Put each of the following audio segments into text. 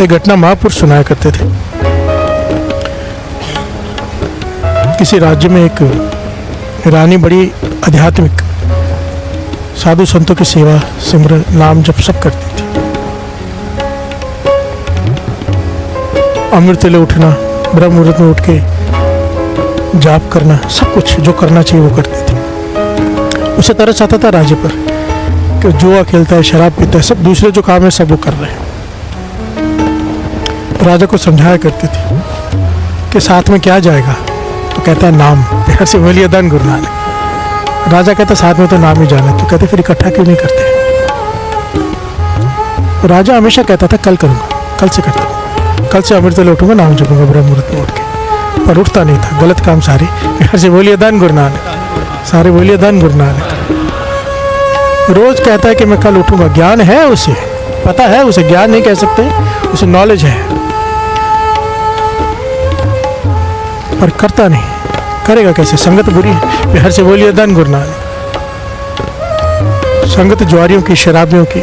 एक घटना महापुरुष सुनाया करते थे। किसी राज्य में एक रानी बड़ी आध्यात्मिक साधु संतों की सेवा सिमरन नाम जप सब करती थी। अमृत ले उठना, ब्रह्म मुहूर्त में उठ के जाप करना, सब कुछ जो करना चाहिए वो करती थी। उसे तरस आता था राज्य पर कि जुआ खेलता है, शराब पीता है, सब दूसरे जो काम है सब वो कर रहे हैं। राजा को समझाया करती थी कि साथ में क्या जाएगा, तो कहता है नाम। प्यार से बोलिए धन गुरु नानक। राजा कहता साथ में तो नाम ही जाना, तो कहते फिर इकट्ठा क्यों नहीं करते। तो राजा हमेशा कहता था कल करूँगा, कल से करता हूँ, कल से अमृत ले उठूंगा, नाम जपूंगा ब्रह्म मुहूर्त में उठ के। पर उठता नहीं था, गलत काम सारे। प्यार से बोलिए धन गुरु नानक। सारे बोलिए धन गुरु नानक। रोज कहता है कि मैं कल उठूंगा, ज्ञान है उसे, पता है उसे, ज्ञान नहीं कह सकते, उसे नॉलेज है, पर करता नहीं। करेगा कैसे, संगत बुरी है। बिहार से बोलिए धन गुरु नानक। संगत ज्वारियों की, शराबियों की।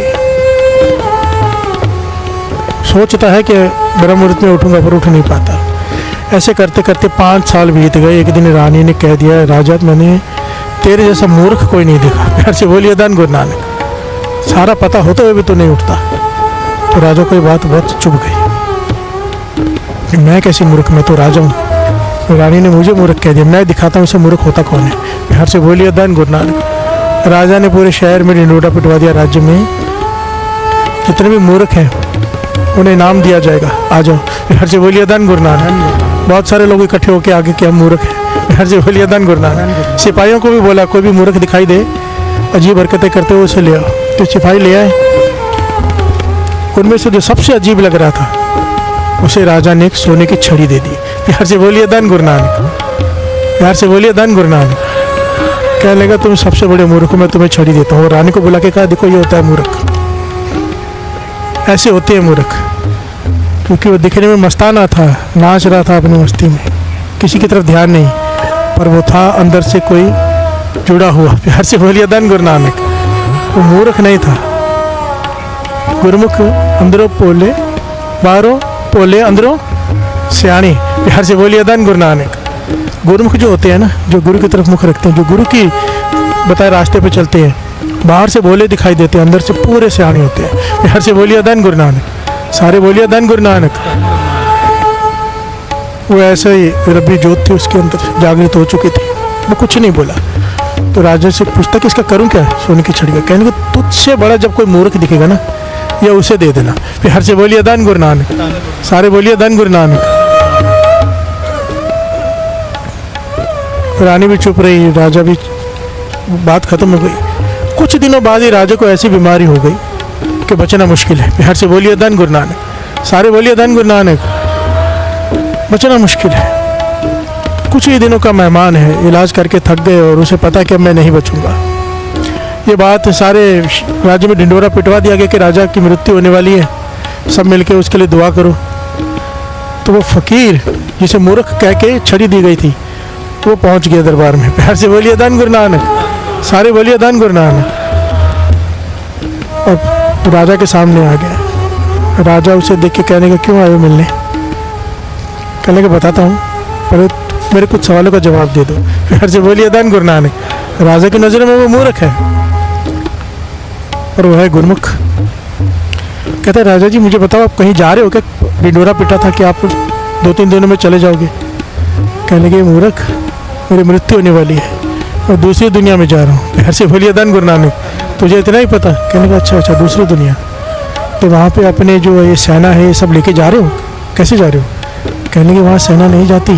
सोचता है कि ब्रह्म मुहूर्त में उठूंगा पर उठ नहीं पाता। ऐसे करते करते 5 साल बीत गए। एक दिन रानी ने कह दिया, राजा मैंने तेरे जैसा मूर्ख कोई नहीं देखा। प्यार से बोलिए धन गुरु नानक। सारा पता होते हुए भी तो नहीं उठता। तो राजा को ये बात बहुत चुभ गई। मैं कैसी मूर्ख, मैं तो राजा हूँ। तो रानी ने मुझे मूर्ख कह दिया, मैं दिखाता हूँ उसे मूर्ख होता कौन है। प्यार से बोलिए धन गुरु नानक। राजा ने पूरे शहर में ढिंढोरा पिटवा दिया। राज्य में जितने भी मूर्ख हैं उन्हें इनाम दिया जाएगा, आ जाओ। प्यार से बोलिए धन गुरु नानक। बहुत सारे लोग इकट्ठे होकर आगे कि हम मूर्ख हैं। प्यार से बोलिए धन गुरु नानक। सिपाहियों को भी बोला, कोई भी मूर्ख दिखाई दे, अजीब हरकतें करते हुए उसे ले आओ। तो सिपाही ले आए। उनमें से जो सबसे अजीब लग रहा था उसे राजा ने एक सोने की छड़ी दे दी। प्यार से बोलिए धन गुरु नानक। प्यार से बोलिए धन गुरु नानक। कहने लगा तुम सबसे बड़े मूर्ख हो, मैं तुम्हें छड़ी देता हूँ। रानी को बुला के कहा, देखो ये होता है मूर्ख, ऐसे होते हैं मूर्ख। क्योंकि वो दिखने में मस्ताना था, नाच रहा था अपनी मस्ती में, किसी की तरफ ध्यान नहीं, पर वो था अंदर से कोई जुड़ा हुआ। प्यार से बोलिए धन गुरु नानक। वो मूर्ख नहीं था। गुरुमुख अंदरों पोले, बाहरों पोले, अंदरों सियाणी। प्यार से बोलिए धन गुरु नानक। गुरुमुख जो होते हैं ना, जो गुरु की तरफ मुख रखते हैं, जो गुरु की बताए रास्ते पे चलते हैं, बाहर से भोले दिखाई देते हैं, अंदर से पूरे सियाणे होते हैं। प्यार से बोलिए धन गुरु नानक। सारे बोलिए धन गुरु नानक। वो ऐसे ही रब्बी जोत थी उसके अंदर, जागृत हो चुकी थी। वो कुछ नहीं बोला। तो राजा से पूछता कि इसका करूं क्या, सोने की छड़ी का। कहने का तुझसे बड़ा जब कोई मूर्ख दिखेगा ना, या उसे दे देना। प्यार से बोलिए धन गुरु नानक। सारे बोलिए धन गुरु नानक। रानी भी चुप रही, राजा भी, बात खत्म हो गई। कुछ दिनों बाद ही राजा को ऐसी बीमारी हो गई कि बचना मुश्किल है। प्यार से बोलिए धन गुरु नानक। सारे बोलिए धन गुरु नानक। बचना मुश्किल है। कुछ ही दिनों का मेहमान है, इलाज करके थक गए और उसे पता कि अब मैं नहीं बचूंगा। ये बात सारे राज्य में ढिंढोरा पिटवा दिया गया कि राजा की मृत्यु होने वाली है, सब मिलके उसके लिए दुआ करो। तो वो फकीर जिसे मूर्ख कह के छड़ी दी गई थी, वो पहुंच गया दरबार में। प्यार से बोलिए धन गुरु नानक। सारे बोलिए धन गुरु नानक। और राजा के सामने आ गया। राजा उसे देख के कहने का, क्यों आए हो मिलने। कहने का बताता हूँ, पर मेरे कुछ सवालों का जवाब दे दो। प्यार से बोलिए धन गुरु नानक। राजा की नज़र में वो मूर्ख है और वो है गुरुमुख। कहता है, राजा जी मुझे बताओ, आप कहीं जा रहे हो क्या? ढिंढोरा पिटा था कि आप 2-3 दिनों में चले जाओगे। कहने लगे, मूर्ख, मेरी मृत्यु होने वाली है, मैं दूसरी दुनिया में जा रहा हूँ। प्यार से बोलिए धन गुरु नानक। तुझे इतना ही पता? कहने का, अच्छा अच्छा, दूसरी दुनिया। तो वहाँ पे अपने जो ये सेना है ये सब लेके जा रहे हो? कैसे जा रहे हो? कहने के, वहाँ सेना नहीं जाती,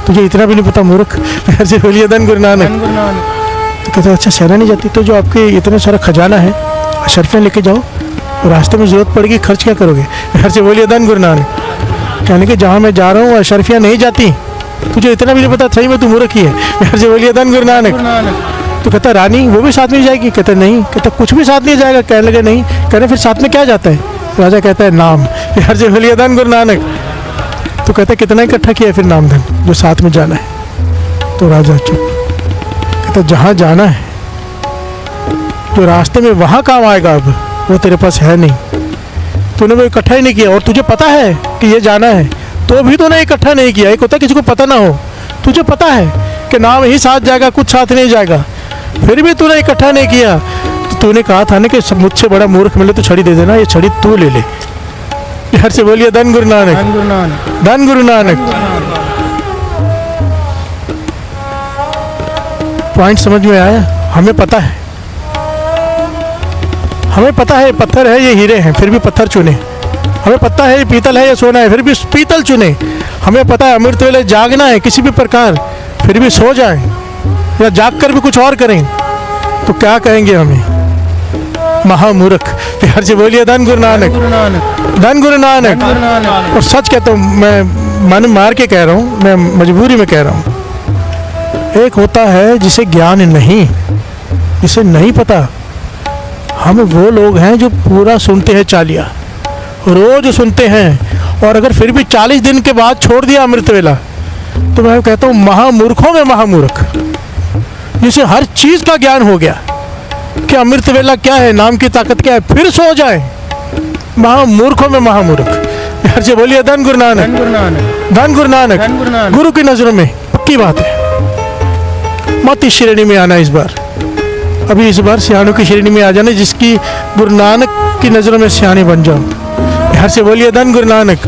तुझे इतना भी नहीं पता मूर्ख। प्यार से बोलिए धन गुरु नानक। तो कहते, अच्छा सेना नहीं जाती, तो जो आपके इतना सारा खजाना है अशरफियाँ लेके जाओ, रास्ते में जरूरत पड़ेगी, खर्च क्या करोगे? प्यार से बोलिए धन गुरु नानक। कहने के, जहाँ मैं जा रहा हूँ अशरफियाँ नहीं जाती, तुझे इतना भी नहीं पता? सही में तू मूर्ख ही है। प्यार से बोलिए धन गुरु नानक। तो कहता, रानी वो भी साथ में जाएगी? कहता, नहीं। कहता, कुछ भी साथ नहीं जाएगा? कहने लगे, नहीं। कहने, फिर साथ में क्या जाता है? राजा कहता है, नाम। प्यार से बोलिए धन गुरु नानक। तो कहता, कितना इकट्ठा किया फिर नाम धन जो साथ में जाना है? तो राजा चुप। कहता, जहाँ जाना है, जो रास्ते में वहाँ काम आएगा, अब वो तेरे पास है नहीं। तूने वो इकट्ठा ही नहीं किया, और तुझे पता है कि ये जाना है तो भी तूने इकट्ठा नहीं किया। एक होता है किसी को पता ना हो, तुझे पता है कि नाम ही साथ जाएगा, कुछ साथ नहीं जाएगा, फिर भी तूने इकट्ठा नहीं किया। तो तूने कहा था ना कि मुझसे बड़ा मूर्ख मिले तो छड़ी दे देना, ये छड़ी तू ले ले। यार से बोलिए धन गुरु नानक, धन गुरु नानक। पॉइंट समझ में आया? हमें पता है, हमें पता है पत्थर है ये हीरे हैं, फिर भी पत्थर चुने। हमें पता है ये पीतल है ये सोना है, फिर भी पीतल चुने। हमें पता है अमृत वेले जागना है किसी भी प्रकार, फिर भी सो जाएं या जाग कर भी कुछ और करें तो क्या कहेंगे हमें? महामूर्ख। प्यार से बोलिए धन गुरु नानक, धन गुरु नानक। और सच कहता हूँ, मैं मन मार के कह रहा हूँ, मैं मजबूरी में कह रहा हूँ। एक होता है जिसे ज्ञान नहीं, जिसे नहीं पता। हम वो लोग हैं जो पूरा सुनते हैं चालिया, रोज सुनते हैं, और अगर फिर भी 40 दिन के बाद छोड़ दिया अमृत वेला तो मैं कहता हूँ महामूर्खों में महामूर्ख, जिसे हर चीज का ज्ञान हो गया कि अमृत वेला क्या है, नाम की ताकत क्या है, फिर सो जाए। महामूर्खों में महामूर्ख। यार से बोलिए धन गुरु नानक, धन गुरु नानक। गुरु की नजरों में पक्की बात है, मत इस श्रेणी में आना इस बार। अभी इस बार सियाणों की श्रेणी में आ जाना, जिसकी गुरु नानक की नजरों में सियाने बन जाओ। यार से बोलिए धन गुरु नानक,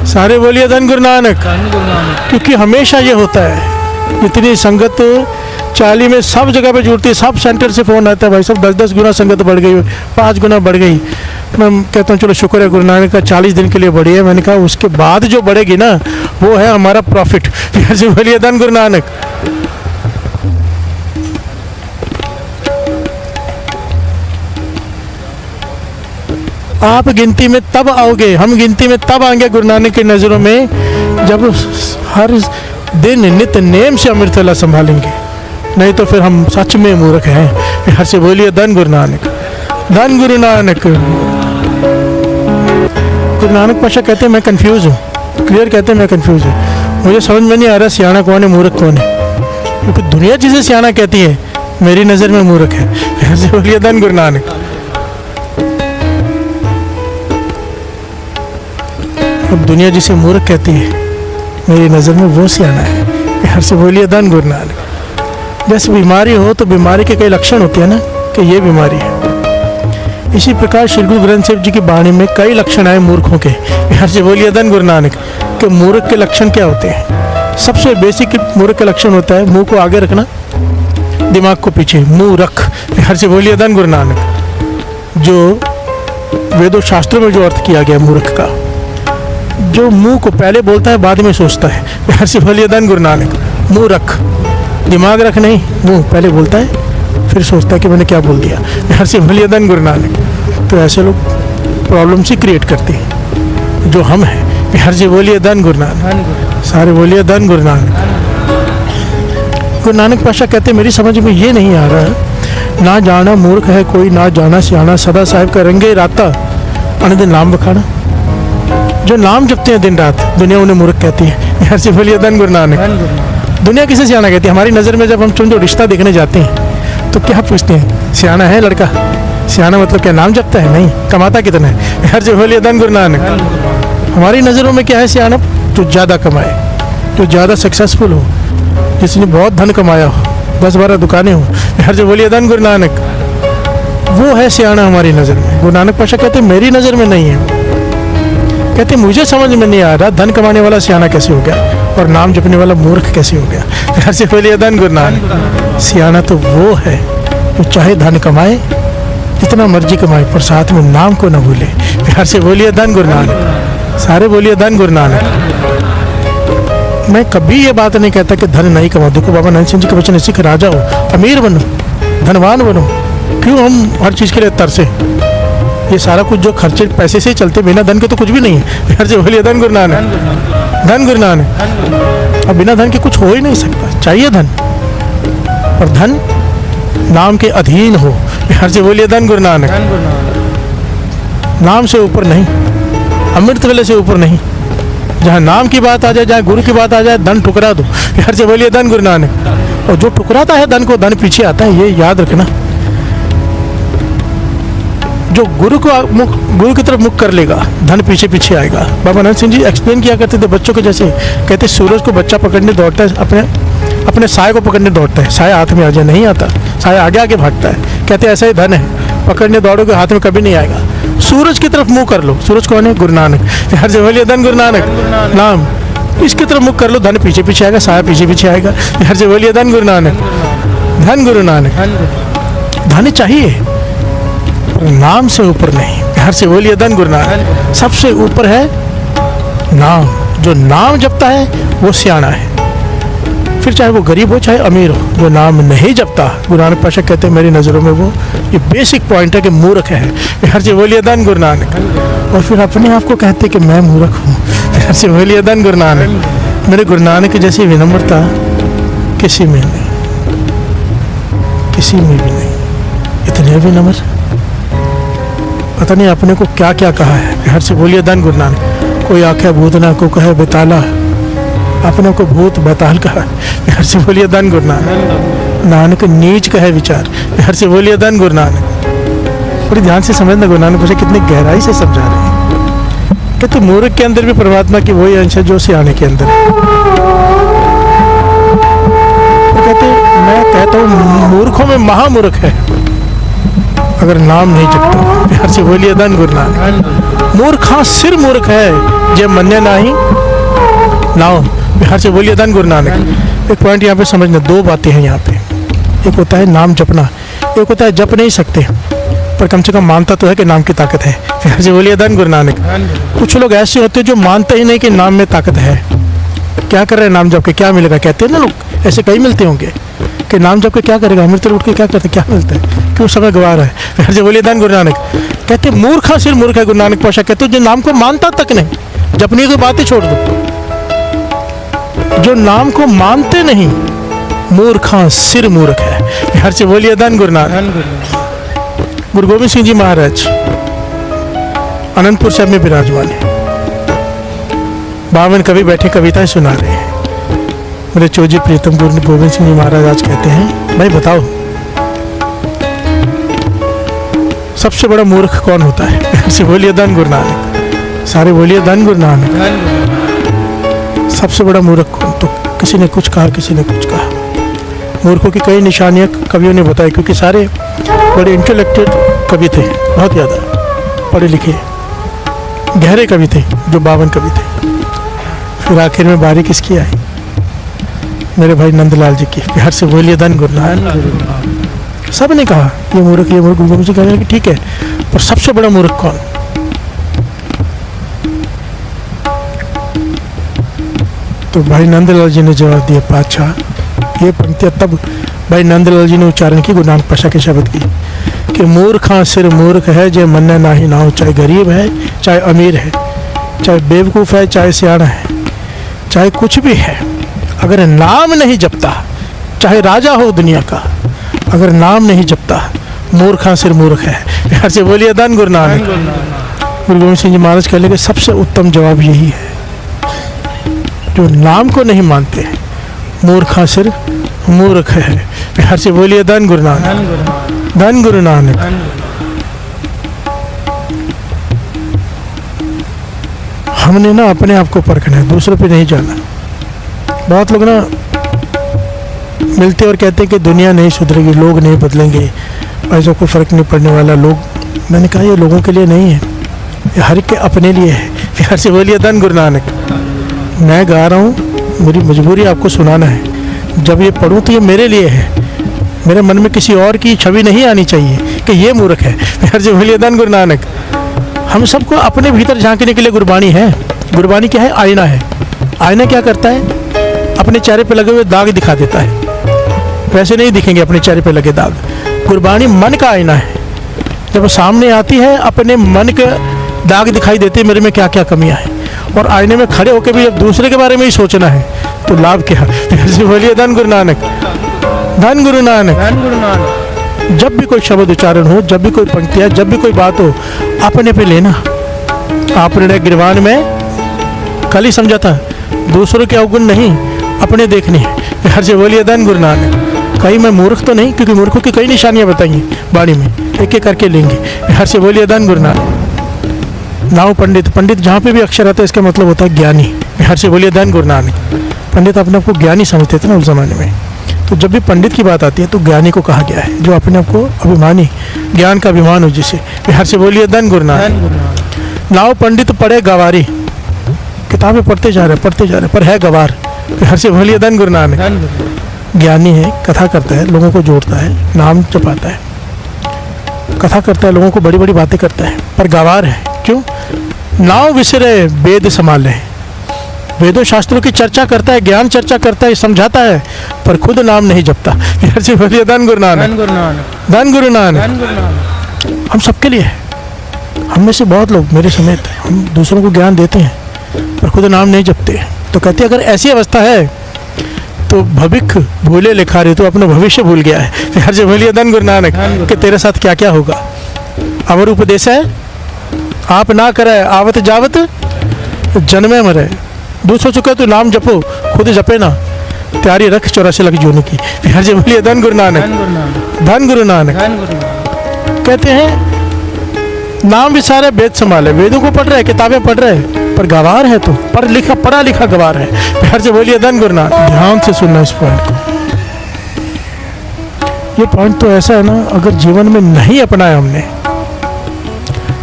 सारे बोलिए धन गुरु नानक। क्योंकि हमेशा ये होता है, इतनी संगत चाली में सब जगह पे जुड़ती है, सब सेंटर से फोन आता है, भाई सब 10-10 गुना संगत बढ़ गई, 5 गुना बढ़ गई। मैं कहता हूँ चलो शुक्र है गुरु नानक का 40 दिन के लिए बढ़ी है। मैंने कहा उसके बाद जो बढ़ेगी ना वो है हमारा प्रॉफिट। यार से बोलिए धन गुरु नानक। आप गिनती में तब आओगे, हम गिनती में तब आएंगे गुरु नानक की नज़रों में जब हर दिन नित्य नेम से अमृत वेला संभालेंगे, नहीं तो फिर हम सच में मूर्ख हैं। हर से बोलिए धन गुरु नानक, धन गुरु नानक। गुरु नानक पाशा कहते हैं मैं कंफ्यूज हूँ, क्लियर कहते हैं मैं कंफ्यूज हूँ, मुझे समझ में नहीं आ रहा सियाना कौन है मूर्ख कौन है, क्योंकि दुनिया जिसे सियाना कहती है मेरी नज़र में मूर्ख है। हर से बोलिए धन गुरु नानक। अब दुनिया जिसे मूर्ख कहती है मेरी नज़र में वो सियाना है। हर से बोलिए धन गुरु नानक। जैसे बीमारी हो तो बीमारी के कई लक्षण होते हैं ना कि ये बीमारी है, इसी प्रकार श्री गुरु ग्रंथ साहिब जी की वाणी में कई लक्षण आए मूर्खों के। हर से बोलिए धन गुरु नानक। कि मूर्ख के लक्षण क्या होते हैं? सबसे बेसिक मूर्ख का लक्षण होता है मुंह को आगे रखना, दिमाग को पीछे, मुंह रख। हर से बोलिए धन गुरु नानक। जो वेदों शास्त्रों में जो अर्थ किया गया मूर्ख का, जो मुंह को पहले बोलता है बाद में सोचता है। हर से बोलिए धन गुरु नानक। मुंह रख, दिमाग रख नहीं, मुंह पहले बोलता है फिर सोचता है कि मैंने क्या बोल दिया। हर से बोलिए धन गुरु नानक। तो ऐसे लोग प्रॉब्लम्स ही क्रिएट करते हैं जो हम हैं। हर से बोलिए धन गुरु नानक, सारे बोलिए धन गुरु नानक। गुरु नानक पाशा कहते मेरी समझ में ये नहीं आ रहा, ना जाना मूर्ख है कोई, ना जाना सियाना, सदा साहिब का रंगे राता अनदिन नाम बखाना। जो नाम जपते हैं दिन रात, दुनिया उन्हें मूर्ख कहती है। हर से बोलिए धन गुरु नानक। दुनिया किसे सियाना कहती है? हमारी नज़र में जब हम समझो रिश्ता देखने जाते हैं तो क्या पूछते हैं? सियाना है लड़का? सियाना मतलब क्या नाम जपता है? नहीं, कमाता कितना है? हर से बोलिए धन गुरु नानक। हमारी नज़रों में क्या है सियाना? जो ज़्यादा कमाए, जो ज़्यादा सक्सेसफुल हो, जिसने बहुत धन कमाया हो, 10-12 दुकानें हो। हर से बोलिए धन गुरु नानक। वो है सियाना हमारी नज़र में। गुरु नानक पाशा कहते मेरी नज़र में नहीं है। कहते मुझे समझ में नहीं आ रहा धन कमाने वाला सियाना कैसे हो गया और नाम जपने वाला मूर्ख कैसे हो गया। हर से बोलिए धन गुरु नानक। सियाना तो वो है जो चाहे धन कमाए, जितना मर्जी कमाए, पर साथ में नाम को न भूले। हर से बोलिए धन गुरु नानक। सारे बोलिए धन गुरु नानक। मैं कभी ये बात नहीं कहता कि धन नहीं कमाओ। देखो बाबा नानक सिंह जी के वचन ऐसे कि राजा हो, अमीर बनो, धनवान बनो। क्यों हम हर चीज़ के लिए तरसे? ये सारा कुछ जो खर्चे पैसे से ही चलते, बिना धन के तो कुछ भी नहीं है। हर से बोलिए धन गुरु नानक, धन गुरु नानक। अब बिना धन के कुछ हो ही नहीं सकता, चाहिए धन, और धन नाम के अधीन हो। हर से बोलिए धन गुरु नानक। नाम से ऊपर नहीं, अमृत वेले से ऊपर नहीं। जहाँ नाम की बात आ जाए, जहाँ गुरु की बात आ जाए, धन ठुकरा दो। हर से बोलिए धन गुरु नानक। और जो ठुकराता है धन को, धन पीछे आता है, ये याद रखना। जो गुरु की तरफ मुख कर लेगा, धन पीछे पीछे आएगा। बाबा नानक सिंह जी एक्सप्लेन किया करते थे बच्चों के जैसे, कहते सूरज को बच्चा पकड़ने दौड़ता है, अपने साय को पकड़ने दौड़ता है, साया हाथ में आ जाए नहीं आता, साया आगे आगे भागता है। कहते ऐसा ही धन है, पकड़ने दौड़ोगे हाथ में कभी नहीं आएगा। सूरज की तरफ मुँह कर लो। सूरज कौन है? गुरु नानक। हर से बोलिए धन गुरु नानक नाम। इसकी तरफ मुख कर लो, धन पीछे पीछे आएगा, साया पीछे पीछे आएगा। हर से बोलिए धन गुरु नानक, धन गुरु नानक। धन चाहिए पर नाम से ऊपर नहीं। हर से बोलिए धन गुरु नानक। सबसे ऊपर है नाम। जो नाम जपता है वो सियाना है, फिर चाहे वो गरीब हो चाहे अमीर हो। जो नाम नहीं जपता, गुरु नानक पाशा कहते हैं मेरी नज़रों में वो ये बेसिक पॉइंट है कि मूर्ख है। हर से बोलिए धन गुरु नानक। और फिर अपने आप को कहते कि मैं मूर्ख हूँ। हर से बोलिए धन गुरु नानक। मेरे गुरु नानक की जैसी विनम्रता किसी में नहीं, किसी में भी नहीं। इतने विनम्र, पता नहीं अपने को क्या क्या कहा है। हर से बोलिए धन गुरु नानक। कोई आखे भूतना, को कहे बेताला, अपने को भूत बेताल कहा। हर से बोलिए धन गुरु नानक। नानक नीच कहे विचार। हर से बोलिए धन गुरु नानक। बड़ी ध्यान से समझना, गुरु नानक मुझे कितनी गहराई से समझा रहे हैं। कहते मूर्ख के अंदर भी परमात्मा की वही अंश है जो सियाने के अंदर है। तो कहते मैं कहता हूँ मूर्खों में महामूर्ख है अगर नाम नहीं जपता। प्यार से बोलिए धन गुरु नानक। मूर्खा सिर मूर्ख है जे मन्ने नाही नाम। प्यार से बोलिए धन गुरु नानक। एक पॉइंट यहाँ पे समझना, दो बातें हैं यहाँ पे। एक होता है नाम जपना, एक होता है जप नहीं सकते पर कम से कम मानता तो है कि नाम की ताकत है। प्यार से बोलिए धन गुरु नानक। कुछ लोग ऐसे होते हैं जो मानते ही नहीं कि नाम में ताकत है। क्या कर रहे हैं नाम जप के, क्या मिलेगा? कहते हैं ना लोग, ऐसे कई मिलते होंगे कि नाम जप के क्या करेगा, अमृत उठ के क्या करते, क्या मिलता है, क्यों समय गवा रहा है। प्यार से बोलिए धन गुरु नानक। कहते मूर्खा सिर मूर्ख है। गुरु नानक पाशा कहते जो नाम को मानता तक नहीं, जपने की बातें छोड़ दो, जो नाम को मानते नहीं, मूर्खा सिर मूर्ख है। प्यार से बोलिए धन गुरु नानक। गुरु गोविंद सिंह जी महाराज अनंतपुर साहब में विराजमान है। 52 कवि बैठे कविताएं सुना रहे हैं। मेरे चौजी प्रीतम गुरु गोविंद सिंह जी महाराज आज कहते हैं, भाई बताओ सबसे बड़ा मूर्ख कौन होता है? प्यार से बोलिए धन गुरु नानक। सारे बोलिए धन गुरु नानक। सबसे बड़ा मूर्ख कौन? तो किसी ने कुछ कहा, किसी ने कुछ कहा। मूर्खों की कई निशानियां कवियों ने बताई, क्योंकि सारे बड़े इंटेलेक्चुअल कवि थे, बहुत ज़्यादा पढ़े लिखे गहरे कवि थे, जो 52 कवि थे। फिर आखिर में बारी किसकी आई? मेरे भाई नंदलाल जी की। प्यार से बोलिए धन गुरु नानक। सब ने कहा ये मूर्ख, ये मूर्ख। गुरु जी कह रहे हैं कि ठीक है, पर सबसे बड़ा मूर्ख कौन? तो भाई नंदलाल जी ने जवाब दिया, पाछा ये पंक्तियाँ तब भाई नंदलाल जी ने उच्चारण की गुरु नानक पाशा के शब्द की कि मूर्खा सिर मूर्ख है जे मन्ने नाही नाव। चाहे गरीब है, चाहे अमीर है, चाहे बेवकूफ़ है, चाहे सियाना है, चाहे कुछ भी है, अगर नाम नहीं जपता, चाहे राजा हो दुनिया का, अगर नाम नहीं जपता, मूर्खा सिर मूर्ख है। प्यार से बोलिए धन गुरु नानक। गुरु गोविंद सिंह जी महाराज कह लेंगे सबसे उत्तम जवाब यही है, जो नाम को नहीं मानते मूर्खा सिर मूर्ख है। प्यार से बोलिए धन गुरु नानक, धन गुरु नानक। हमने ना अपने आप को परखना है, दूसरों पे नहीं जाना। बहुत लोग ना मिलते और कहते हैं कि दुनिया नहीं सुधरेगी, लोग नहीं बदलेंगे, ऐसा कोई फर्क नहीं पड़ने वाला। लोग, मैंने कहा ये लोगों के लिए नहीं है, ये हर के अपने लिए है। प्यार से बोलिए धन गुरु नानक। मैं गा रहा हूँ, मेरी मजबूरी आपको सुनाना है। जब ये पढ़ूँ तो ये मेरे लिए है, मेरे मन में किसी और की छवि नहीं आनी चाहिए कि ये मूर्ख है। प्यार से बोलिए धन गुरु नानक। हम सबको अपने भीतर झांकने के लिए गुरबानी है। गुरबानी क्या है? आईना है। आईना क्या करता है? अपने चेहरे पे लगे हुए दाग दिखा देता है। वैसे नहीं दिखेंगे अपने चेहरे पे लगे दाग। गुरबानी मन का आईना है। जब वो सामने आती है, अपने मन के दाग दिखाई देते हैं, मेरे में क्या क्या कमियां हैं। और आईने में खड़े होकर भी जब दूसरे के बारे में ही सोचना है तो लाभ क्या? फिर बोलिए धन गुरु नानक, धन गुरु नानक, धन गुरु नानक। जब भी कोई शब्द उच्चारण हो, जब भी कोई पंक्तियाँ, जब भी कोई बात हो, अपने पे लेना। आपने गिरवान में कल ही समझा था, दूसरों के अवगुण नहीं, अपने देखने हैं। प्यार से बोलिए धन गुरु नानक। कहीं मैं मूर्ख तो नहीं, क्योंकि मूर्खों की कई निशानियां बताई हैं वाणी में, एक एक करके लेंगे। हर से बोलिए धन गुरु नानक। नाव पंडित, पंडित जहाँ पे भी अक्षर आता है इसका मतलब होता है ज्ञानी। हर से बोलिए धन गुरु नानक। पंडित अपने आप को ज्ञानी समझते थे ना उस ज़माने में, तो जब भी पंडित की बात आती है तो ज्ञानी को कहा गया है, जो अपने आप को अभिमानी, ज्ञान का अभिमान हो जिसे। हर से बोलिए धन गुरु नानक। नाव पंडित पढ़े गवारी, किताबें पढ़ते जा रहे पर है गवार। हर से बोलिए धन गुरु नानक। ज्ञानी है, कथा करता है, लोगों को जोड़ता है, नाम जपाता है, कथा करता है, लोगों को बड़ी बड़ी बातें करता है, पर गवार है। क्यों? नाव विसरे वेद संभाले, वेदों शास्त्रों की चर्चा करता है, ज्ञान चर्चा करता है, समझाता है, पर खुद नाम नहीं जपता। हर से बोलिए धन गुरु नानक। धन गुरु नानक। हम सबके लिए है, हम में से बहुत लोग मेरे समेत हम दूसरों को ज्ञान देते हैं पर खुद नाम नहीं जपते। तो कहते हैं अगर ऐसी अवस्था है तो भविक भूले लिखा रहे, तो अपना भविष्य भूल गया है। हर से बोलिए धन गुरु नानक कि तेरे साथ क्या क्या होगा। अवर उपदेश है आप ना करे, आवत जावत जन्मे मरे। दूसरों चुका तो नाम जपो, खुद जपे ना, तैयारी रख 84 लाख जोने की। हर से बोलिए धन गुरु नानक। धन गुरु नानक। कहते हैं नाम विचारे वेद संभाले, वेदों को पढ़ रहे, किताबें पढ़ रहे, पर गवार है, तो पढ़ा लिखा गवार है। हर से बोलिए धन गुरु नानक। ध्यान से सुनना इस पॉइंट को। ये पॉइंट तो ऐसा है ना, अगर जीवन में नहीं अपनाया हमने,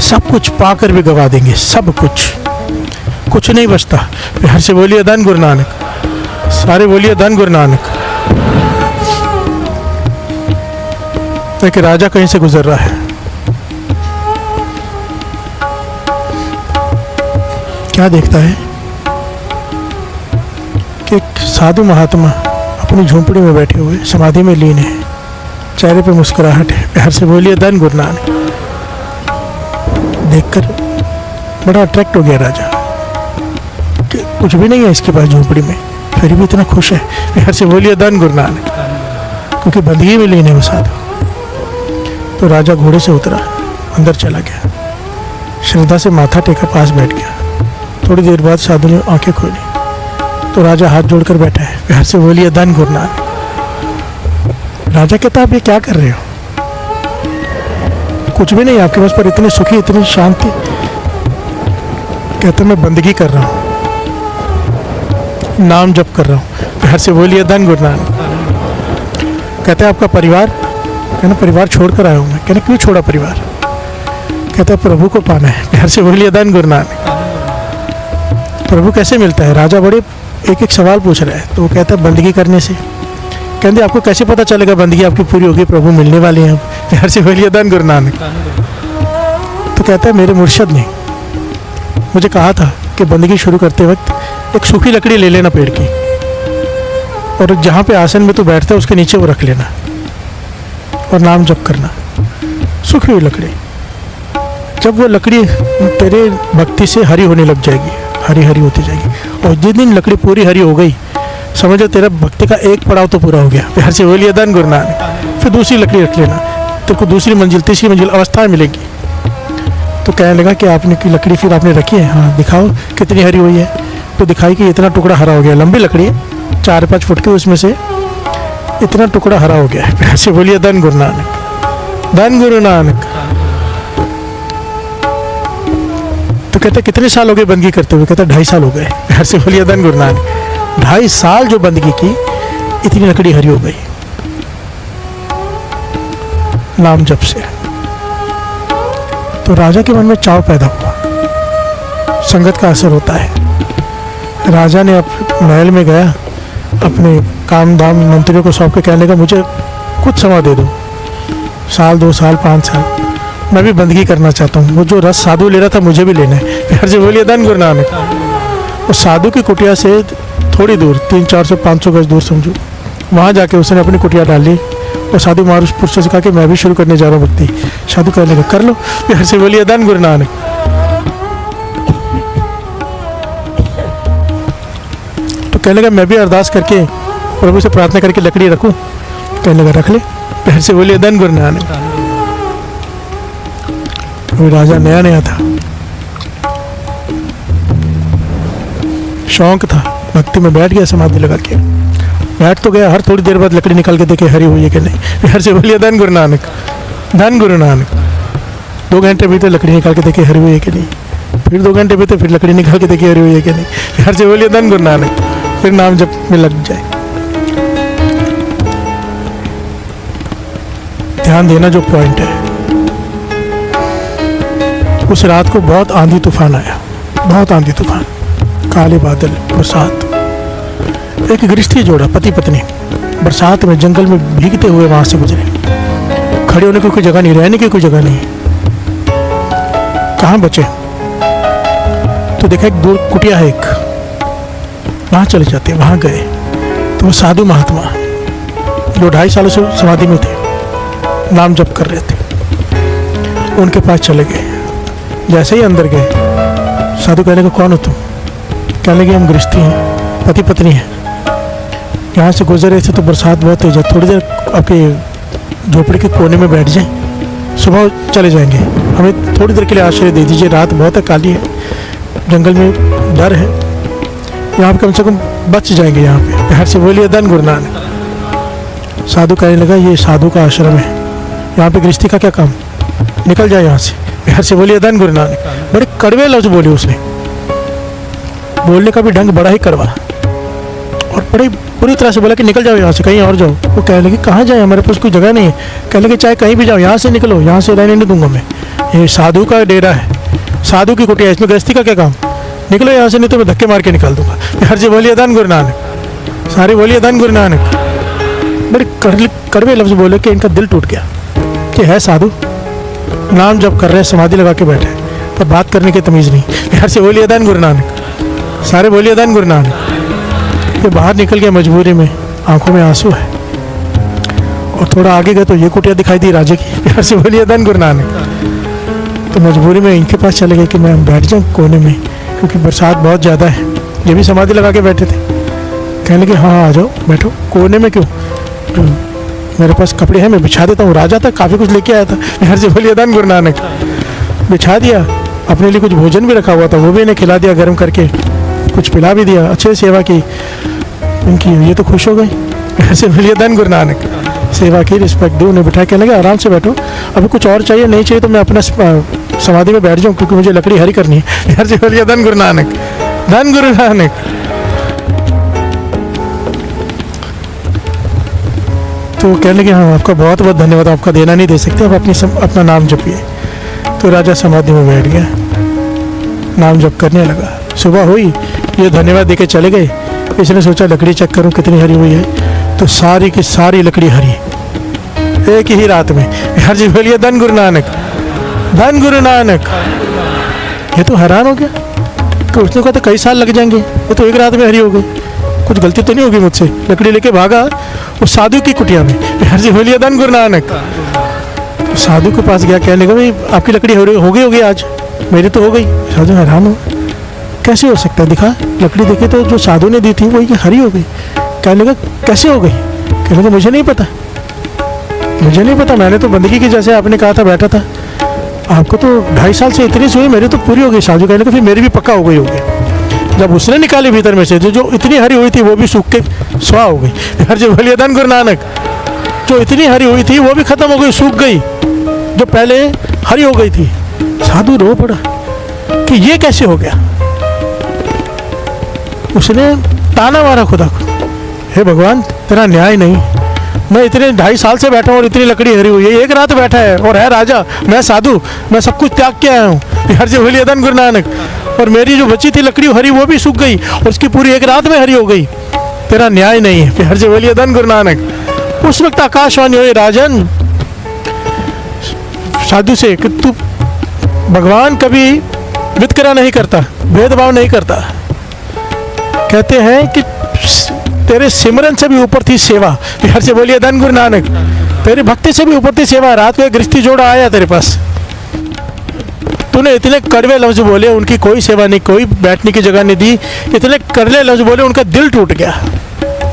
सब कुछ पाकर भी गवा देंगे, सब कुछ नहीं बचता। हर से बोलिए धन गुरु नानक। सारे बोलिए धन गुरु नानक। एक राजा कहीं से गुजर रहा है, क्या देखता है कि एक साधु महात्मा अपनी झोंपड़ी में बैठे हुए समाधि में लीन है, चेहरे पे मुस्कुराहट है। हर से बोलिए धन गुरु नानक। देखकर बड़ा अट्रैक्ट हो गया राजा, कि कुछ भी नहीं है इसके पास झोंपड़ी में, फिर भी इतना खुश है। हर से बोलिए धन गुरु नानक, क्योंकि बंदगी में लीन है वो साधु। तो राजा घोड़े से उतरा, अंदर चला गया, श्रद्धा से माथा टेका, पास बैठ गया। थोड़ी देर बाद साधु ने आंखें खोली तो राजा हाथ जोड़कर बैठा है। हर से बोलिए धन गुरु नानक। राजा कहता आप ये क्या कर रहे हो? कुछ भी नहीं आपके पास, पर इतनी सुखी, इतनी शांति। कहता मैं बंदगी कर रहा हूँ, नाम जप कर रहा हूँ। हर से बोलिए धन गुरु नानक। कहते आपका परिवार? कहना परिवार छोड़कर आया हूँ मैं। कहना क्यों छोड़ा परिवार? कहता प्रभु को पाना है। हर से बोलिए धन गुरु नानक। प्रभु कैसे मिलता है? राजा बड़े एक एक सवाल पूछ रहा है, तो वो कहता है बंदगी करने से। कहते आपको कैसे पता चलेगा बंदगी आपकी पूरी होगी, प्रभु मिलने वाले हैं? हर से बोलिए धन गुरु नानक। तो कहता है मेरे मुर्शद ने मुझे कहा था कि बंदगी शुरू करते वक्त एक सूखी लकड़ी ले लेना पेड़ की, और जहाँ पे आसन में तू बैठता है उसके नीचे वो रख लेना और नाम जप करना। सूखी हुई लकड़ी, जब वो लकड़ी तेरे भक्ति से हरी होने लग जाएगी, हरी हरी होती जाएगी, और जिस दिन लकड़ी पूरी हरी हो गई, समझो तेरा भक्ति का एक पड़ाव तो पूरा हो गया। हर से बोलिए धन गुरु नानक। फिर दूसरी लकड़ी रख लेना, तेरे को दूसरी मंजिल, तीसरी मंजिल अवस्था मिलेगी। तो कहने लगा कि आपने की लकड़ी फिर आपने रखी है? हाँ दिखाओ कितनी हरी हुई है। तो दिखाई कि इतना टुकड़ा हरा हो गया, लंबी लकड़ी है 4-5 फुट की, उसमें से इतना टुकड़ा हरा हो गया है। ऐसे बोलिए धन गुरु नानक। धन गुरु नानक। तो कहते कितने साल हो गए बंदगी करते हुए? कहता 2.5 साल हो गए। ऐसे बोलिए धन गुरु नानक। 2.5 साल जो बंदगी की, इतनी लकड़ी हरी हो गई नाम जप से। तो राजा के मन में चाव पैदा हुआ, संगत का असर होता है। राजा ने महल में गया, अपने काम धाम मंत्रियों को सौंप के कहने का मुझे कुछ समय दे दो, 1 साल 2 साल 5 साल, मैं भी बंदगी करना चाहता हूँ। वो जो रस साधु ले रहा था मुझे भी लेना है। फिर से बोलिए धन गुरु नानक। उस साधु की कुटिया से थोड़ी दूर, 300-400-500 गज दूर समझो, वहाँ जाके उसने अपनी कुटिया डाल ली। और साधु महापुरुष से कहा कि मैं भी शुरू करने जा रहा हूँ भक्ति। साधु कहने लगा कर लो। फिर से बोलिए धन गुरु नानक। तो कहने लगा मैं भी अरदास करके प्रभु से प्रार्थना करके लकड़ी रखूं? कहने लगा रख ले। फिर से बोलिए धन गुरु नानक। अभी राजा नया था, शौक था, भक्ति में बैठ गया, समाधि लगा के बैठ तो गया। हर थोड़ी देर बाद लकड़ी निकाल के देखे हरी हुई है कि नहीं। फिर से बोलिए धन गुरु नानक। धन गुरु नानक। 2 घंटे बीते, लकड़ी निकाल के देखिए हरी हुई है कि नहीं। फिर 2 घंटे बीते, फिर लकड़ी निकाल के देखिए हरी हुई है कि नहीं। प्यार से बोलिए धन गुरु नानक। फिर नाम जप में लग जाए। ध्यान देना जो पॉइंट है, उस रात को बहुत आंधी तूफान आया, बहुत आंधी तूफान, काले बादल, बरसात। एक गृहस्थी जोड़ा, पति पत्नी, बरसात में जंगल में भीगते हुए वहां से गुजरे। खड़े होने की कोई जगह नहीं, रहने की कोई जगह नहीं, कहाँ बचे? तो देखा एक दूर कुटिया है, एक वहां चले जाते। वहां गए तो वो साधु महात्मा जो 2.5 सालों से समाधि में थे, नाम जप कर रहे थे, उनके पास चले गए। जैसे ही अंदर गए, साधु कहने को कौन हो तुम? कहने लगे हम गृहस्थी हैं, पति पत्नी हैं, यहाँ से गुजर रहे थे तो बरसात बहुत तेज है, थोड़ी देर आपके झोपड़ी के कोने में बैठ जाएं, सुबह चले जाएंगे, हमें थोड़ी देर के लिए आश्रय दे दीजिए, रात बहुत है, काली है, जंगल में डर है, यहाँ पे कम से कम बच जाएंगे यहाँ पे। प्यार से बोलिए धन गुरु नानक। साधु कहने लगा ये साधु का आश्रम है, यहाँ पे गृहस्थी का क्या काम, निकल जाए यहाँ से। प्यार से बोलिए धन गुरु नानक। बड़े कड़वे लफ्ज बोले उसने, बोलने का भी ढंग बड़ा ही कड़वा, और बड़ी पूरी तरह से बोला कि निकल जाओ यहाँ से, कहीं और जाओ। वो कहने लगे कहाँ जाए, हमारे पास कोई जगह नहीं है। कहने लगे चाहे कहीं भी जाओ, यहाँ से निकलो, यहाँ से रहने नहीं दूंगा मैं, ये साधु का डेरा है, साधु की कुटिया, इसमें गृहस्थी का क्या काम, निकलो यहाँ से, नहीं तो मैं धक्के मार के निकाल दूंगा। प्यार से बोलिए धन गुरु नानक। सारे बोलिए धन गुरु नानक। बड़े कड़वे लफ्ज बोले कि इनका दिल टूट गया कि है साधु, नाम जप कर रहे हैं, समाधि लगा के बैठे, पर बात करने की तमीज़ नहीं। प्यार से बोलिए धन गुरु नानक। सारे बोलिए धन गुरु नानक। ये बाहर निकल गए मजबूरी में, आंखों में आंसू है, और थोड़ा आगे गए तो ये कुटिया दिखाई दी राजे की। प्यार से बोलिए धन गुरु नानक। तो मजबूरी में इनके पास चले गए कि मैं बैठ जाऊँ कोने में, क्योंकि बरसात बहुत ज़्यादा है। ये भी समाधि लगा के बैठे थे। कहने लगे हाँ आ जाओ, बैठो। कोने में क्यों? तो मेरे पास कपड़े हैं, मैं बिछा देता हूँ। राजा था, काफ़ी कुछ लेके आया था। प्यार से बोलिए धन गुरु नानक। बिछा दिया, अपने लिए कुछ भोजन भी रखा हुआ था, वो भी इन्हें खिला दिया गर्म करके, कुछ पिला भी दिया, अच्छे सेवा की इनकी। ये तो खुश हो गए। प्यार से बोलिए धन गुरु नानक। सेवा की, रिस्पेक्ट दी, उन्हें बिठा के लगे आराम से बैठो, अभी कुछ और चाहिए, नहीं चाहिए तो मैं अपना समाधि में बैठ जाऊँ, क्योंकि मुझे लकड़ी हरी करनी है। प्यार से बोलिए धन गुरु नानक। धन गुरु नानक। तो कहने लगे हाँ आपका बहुत बहुत धन्यवाद, आपका देना नहीं दे सकते, आप अपना नाम जपिए। तो राजा समाधि में बैठ गया, नाम जप करने लगा। सुबह हुई, ये धन्यवाद देके चले गए। इसने सोचा लकड़ी चेक करूँ कितनी हरी हुई है, तो सारी की सारी लकड़ी हरी, एक ही रात में। यार जी बोलिए धन गुरु नानक। धन गुरु नानक। ये तो हैरान हो गया, तो उसने कहा तो कई साल लग जाएंगे, ये तो एक रात में हरी हो गई, कुछ गलती तो नहीं होगी मुझसे। लकड़ी लेके भागा उस साधु की कुटिया में। यार जी बोलिए धन गुरु नानक। तो साधु के पास गया, कहने लगा भाई आपकी लकड़ी हो गई होगी आज, मेरी तो हो गई। साधु हैरान हो, कैसे हो सकता है, दिखा लकड़ी देखी तो जो साधु ने दी थी वही हरी हो गई। कहने लगा कैसे हो गई? कहने लगा मुझे नहीं पता, मुझे नहीं पता, मैंने तो बंदगी की जैसे आपने कहा था बैठा था, आपको तो 2.5 साल से इतनी हुई, मेरी तो पूरी हो गई। साधु कहने लगा फिर मेरी भी पक्का हो गई होगी। जब उसने निकाली भीतर में से जो इतनी हरी हुई थी वो भी सूख के स्वा हो गई। यार जी बोलिए धन गुरु नानक। जो इतनी हरी हुई थी वो भी खत्म हो गई, सूख गई, जो पहले हरी हो गई थी। साधु रो पड़ा कि ये कैसे हो गया। उसने ताना मारा खुदा को, हे भगवान तेरा न्याय नहीं, मैं इतने 2.5 साल से बैठा हूँ और इतनी लकड़ी हरी हुई है, एक रात बैठा है और है राजा, मैं साधु, मैं सब कुछ त्याग के आया हूँ। यार जी बोलिए धन गुरु नानक। और मेरी जो बची थी लकड़ी हरी वो भी सूख गई और उसकी पूरी एक रात में हरी हो गई, तेरा न्याय नहीं है। प्यार से बोलिए धन गुरु नानक। उस वक्त आकाशवाणी हुई, राजन साधु से कि तू भगवान कभी वितकरा नहीं करता, भेदभाव नहीं करता। कहते हैं कि तेरे सिमरन से भी ऊपर थी सेवा। प्यार से बोलिए धन गुरु नानक। तेरी भक्ति से भी ऊपर थी सेवा। रात को एक गृहस्थी जोड़ा आया तेरे पास, तूने इतने कड़वे लफ्ज बोले, उनकी कोई सेवा नहीं, कोई बैठने की जगह नहीं दी, इतने कड़वे लफ्ज बोले, उनका दिल टूट गया,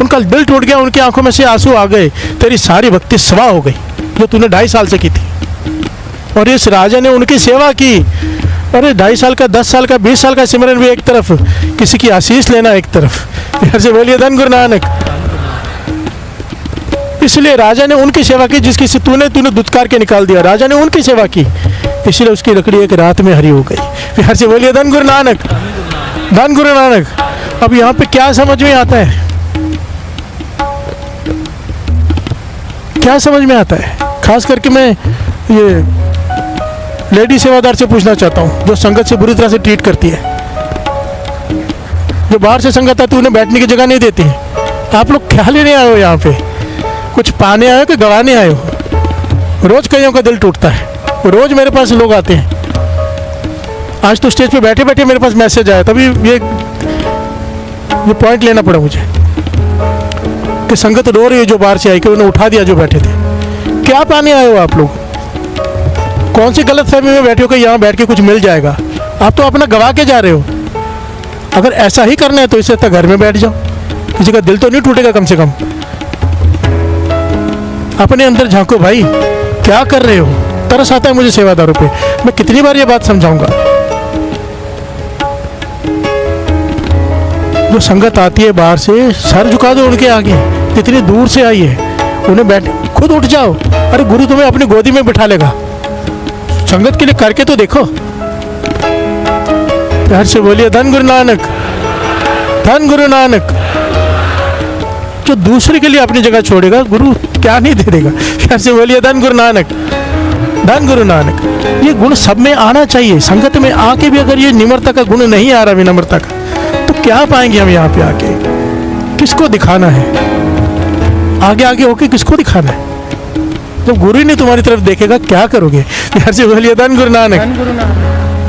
उनका दिल टूट गया, उनकी आंखों में से आंसू आ गए, तेरी सारी भक्ति स्वा हो गई जो तूने 2.5 साल से की थी। और इस राजा ने उनकी सेवा की। अरे 2.5 साल का, 10 साल का, 20 साल का सिमरन भी एक तरफ, किसी की आशीष लेना एक तरफ। यार से बोलिए धन गुरु नानक। इसलिए राजा ने उनकी सेवा की जिसकी से तूने दुत्कार के निकाल दिया। राजा ने उनकी सेवा की, इसलिए उसकी लकड़ी एक रात में हरी हो गई। प्यार से बोलिए धन गुरु नानक, धन गुरु नानक। अब यहाँ पे क्या समझ में आता है, क्या समझ में आता है? खास करके मैं ये लेडी सेवादार से पूछना चाहता हूँ जो संगत से बुरी तरह से ट्रीट करती है, जो बाहर से संगत आती है उन्हें बैठने की जगह नहीं देती है। आप लोग क्या लेने आए हो यहाँ पे? कुछ पाने आए हो कि गवाने आए हो? रोज कईयों का दिल टूटता है, रोज मेरे पास लोग आते हैं। आज तो स्टेज पे बैठे बैठे मेरे पास मैसेज आया, तभी ये पॉइंट लेना पड़ा मुझे कि संगत रो रही है जो बाहर से आई, कि उन्हें उठा दिया जो बैठे थे। क्या पाने आए हो आप लोग? कौन सी गलत फहमी में बैठे हो कि यहाँ बैठ के कुछ मिल जाएगा? आप तो अपना गवा के जा रहे हो। अगर ऐसा ही करना है तो इससे अच्छा घर में बैठ जाओ, किसी का दिल तो नहीं टूटेगा। कम से कम अपने अंदर झांको भाई, क्या कर रहे हो? तरस आता है मुझे सेवादारों पे। मैं कितनी बार ये बात समझाऊंगा? जो संगत आती है बाहर से, सर झुका दो उनके आगे, कितनी दूर से आई है, उन्हें बैठ, खुद उठ जाओ। अरे गुरु तुम्हें अपनी गोदी में बिठा लेगा, संगत के लिए करके तो देखो। प्यार से बोलिए धन गुरु नानक, धन गुरु नानक। जो दूसरे के लिए अपनी जगह छोड़ेगा गुरु क्या नहीं दे देगा। प्यार से बोलिए धन गुरु नानक, धन गुरु नानक। ये गुण सब में आना चाहिए। संगत में आके भी अगर ये निम्रता का गुण नहीं आ रहा, विनम्रता का, तो क्या पाएंगे हम यहाँ पे आके? किसको दिखाना है? आगे आगे होके किसको दिखाना है? जब गुरु ही नहीं तुम्हारी तरफ देखेगा क्या करोगे? प्यार से बोलिए धन गुरु नानक,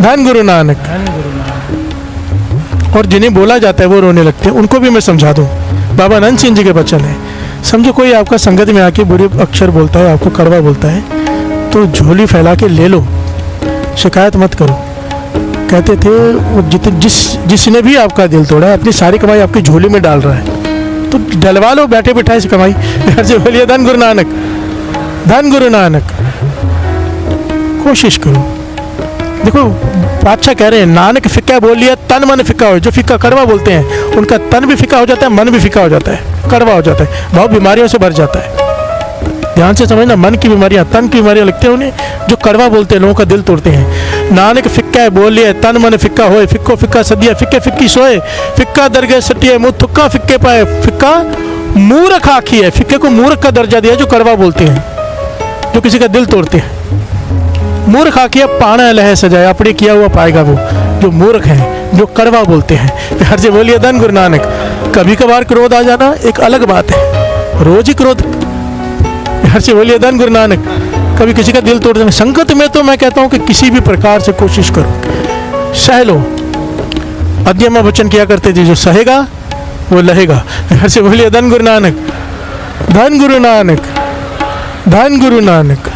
धन गुरु नानक। और जिन्हें बोला जाता है वो रोने लगते हैं, उनको भी मैं समझा दूं। बाबा नंद सिंह जी के वचन है, समझो कोई आपका संगत में आके बुरे अक्षर बोलता है, आपको कड़वा बोलता है, तो झोली फैला के ले लो, शिकायत मत करो। कहते थे वो जिसने भी आपका दिल तोड़ा है, अपनी सारी कमाई आपकी झोली में डाल रहा है, तो डलवा लो बैठे बिठाए से कमाई। घर से बोलिए धन गुरु नानक, धन गुरु नानक। कोशिश करो। देखो बादशाह कह रहे हैं नानक फिक्का बोल लिया, तन मन फिक्का हो। जो फिक्का कड़वा बोलते हैं उनका तन भी फिक्का हो जाता है, मन भी फिक्का हो जाता है, कड़वा हो जाता है, बहुत बीमारियों से भर जाता है। ध्यान से समझना, मन की बीमारियां, तन की बीमारियां लगती हैं उन्हें जो कड़वा बोलते हैं, लोगों का दिल तोड़ते हैं। नानक फिक्का है बोल लिया, तन मन फिक्का होए, फिक्को फिक्का सदिया, फिक्के फिक्की सोए, फिक्का दरगे सटिए, मुँह थुक्का फिक्के पाए, फिक्का मूर्ख आखी है। फिक्के को मूर्ख का दर्जा दिया जो कड़वा बोलते हैं, जो किसी का दिल तोड़ते हैं। मूर्ख आखिया पाना लह सजाए, अपने किया हुआ पाएगा वो जो मूर्ख है, जो कड़वा बोलते हैं। प्यार से बोलिए धन गुरु नानक। कभी कभार क्रोध आ जाना एक अलग बात है, रोज ही क्रोध। प्यार से बोलिए धन गुरु नानक। कभी किसी का दिल तोड़ देना। संगत में तो मैं कहता हूं कि किसी भी प्रकार से कोशिश करो, सह लो। अध्यमा वचन किया करते थे, जो सहेगा वो लहेगा। प्यार से बोलिए धन गुरु नानक, धन गुरु नानक, धन गुरु नानक।